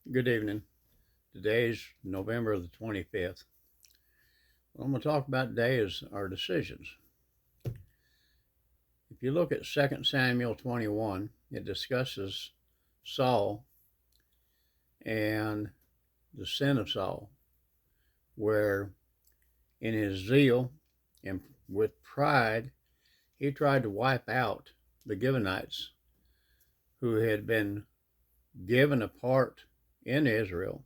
Good evening. Today's November the 25th. What I'm going to talk about today is our decisions. If you look at 2 Samuel 21, it discusses Saul and the sin of Saul, where in his zeal and with pride, he tried to wipe out the Gibeonites who had been given a part in Israel,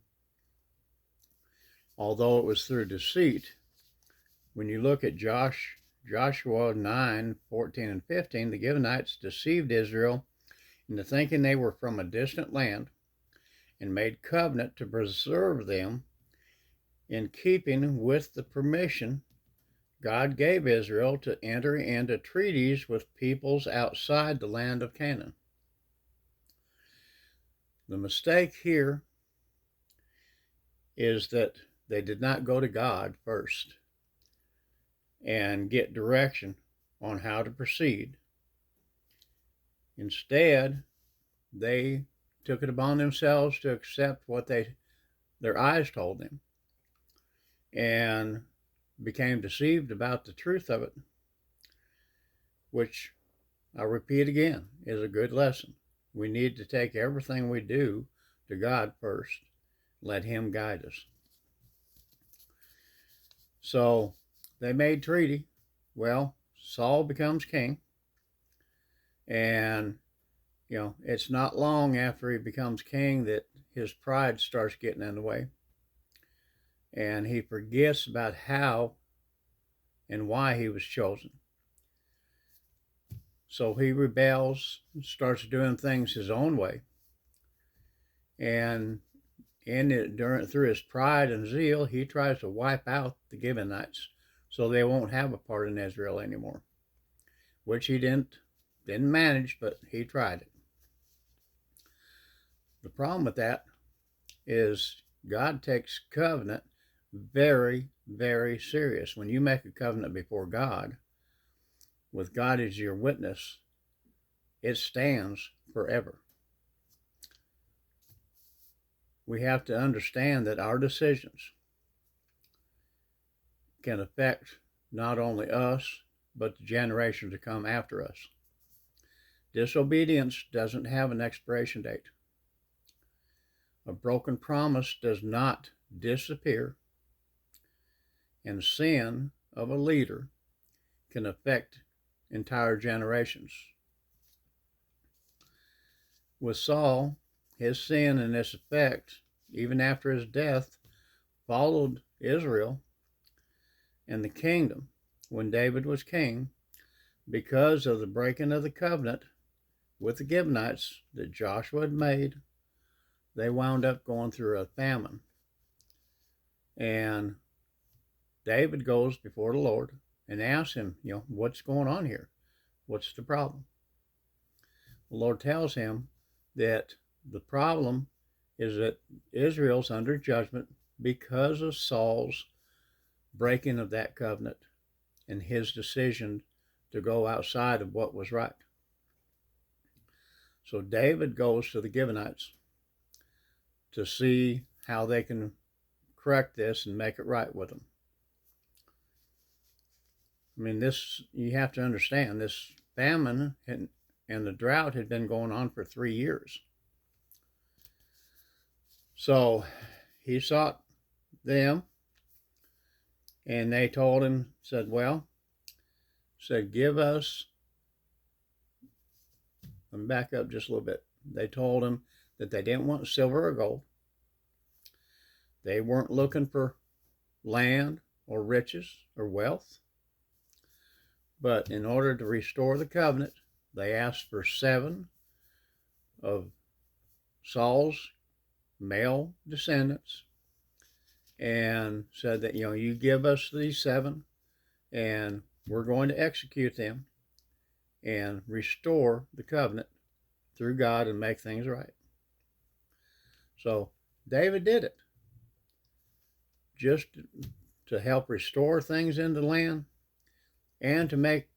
although it was through deceit. When you look at Joshua 9:14 and 15, the Gibeonites deceived Israel into thinking they were from a distant land and made covenant to preserve them in keeping with the permission God gave Israel to enter into treaties with peoples outside the land of Canaan. The mistake here is that they did not go to God first and get direction on how to proceed. Instead, they took it upon themselves to accept what their eyes told them and became deceived about the truth of it, which, I repeat again, is a good lesson. We need to take everything we do to God first. Let Him guide us. So they made treaty. Well, Saul becomes king, and it's not long after he becomes king that his pride starts getting in the way, and he forgets about how and why he was chosen. So he rebels, starts doing things his own way, and through his pride and zeal, he tries to wipe out the Gibeonites so they won't have a part in Israel anymore, which he didn't manage, but he tried it. The problem with that is God takes covenant very, very serious. When you make a covenant before God, with God as your witness, it stands forever. We have to understand that our decisions can affect not only us, but the generations to come after us. Disobedience doesn't have an expiration date. A broken promise does not disappear, and sin of a leader can affect entire generations. With Saul, his sin and its effect, even after his death, followed Israel and the kingdom when David was king because of the breaking of the covenant with the Gibeonites that Joshua had made. They wound up going through a famine. And David goes before the Lord and asks him, what's going on here? What's the problem? The Lord tells him that the problem is that Israel's under judgment because of Saul's breaking of that covenant and his decision to go outside of what was right. So David goes to the Gibeonites to see how they can correct this and make it right with them. I mean, you have to understand, this famine and the drought had been going on for 3 years. So he sought them, and they told him, said, give us, let me back up just a little bit. They told him that they didn't want silver or gold. They weren't looking for land or riches or wealth. But in order to restore the covenant, they asked for 7 of Saul's male descendants and said that, you give us these 7 and we're going to execute them and restore the covenant through God and make things right. So David did it just to help restore things in the land and to make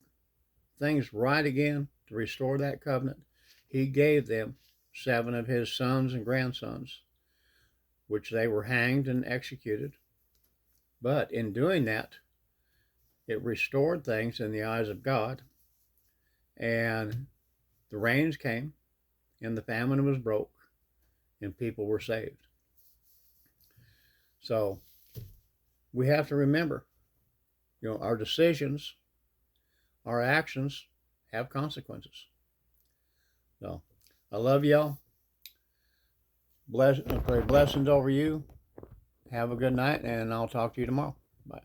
things right again, to restore that covenant. He gave them 7 of his sons and grandsons which they were hanged and executed. But in doing that, it restored things in the eyes of God, and the rains came, and the famine was broke, and people were saved. So we have to remember, our decisions, our actions have consequences. So I love y'all. I pray blessings over you. Have a good night, and I'll talk to you tomorrow. Bye.